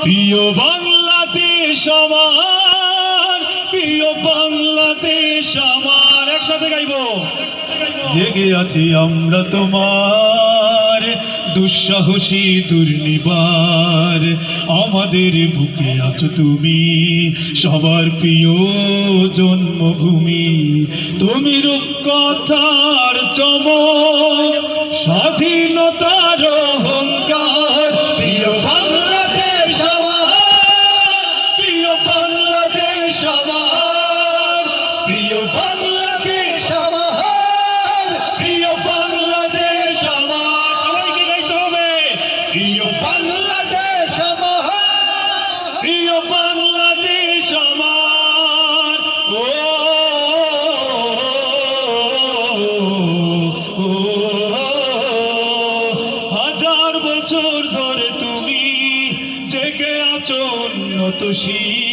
প্রিয় বাংলাদেশ আমার, প্রিয় বাংলাদেশ আমার, একসাথে গাইবো। জেগে আছি আমরা তোমার দুঃসাহসী দুর্নিবার, আমাদের বুকে আছো তুমি সবার প্রিয় জন্মভূমি। তুমি রূপকথার চমক, স্বাধীনতার অহংকার। প্রিয় বাংলাদেশ আমার, প্রিয় বাংলাদেশ আমার, প্রিয় বাংলাদেশ আমার, প্রিয় বাংলাদেশ আমার। সবাইকে গাইতে হবে। প্রিয় বাংলাদেশ আমার, প্রিয় বাংলাদেশ আমার। ও হাজার বছর ধরে তুমি জেগে আছো উন্নতশীল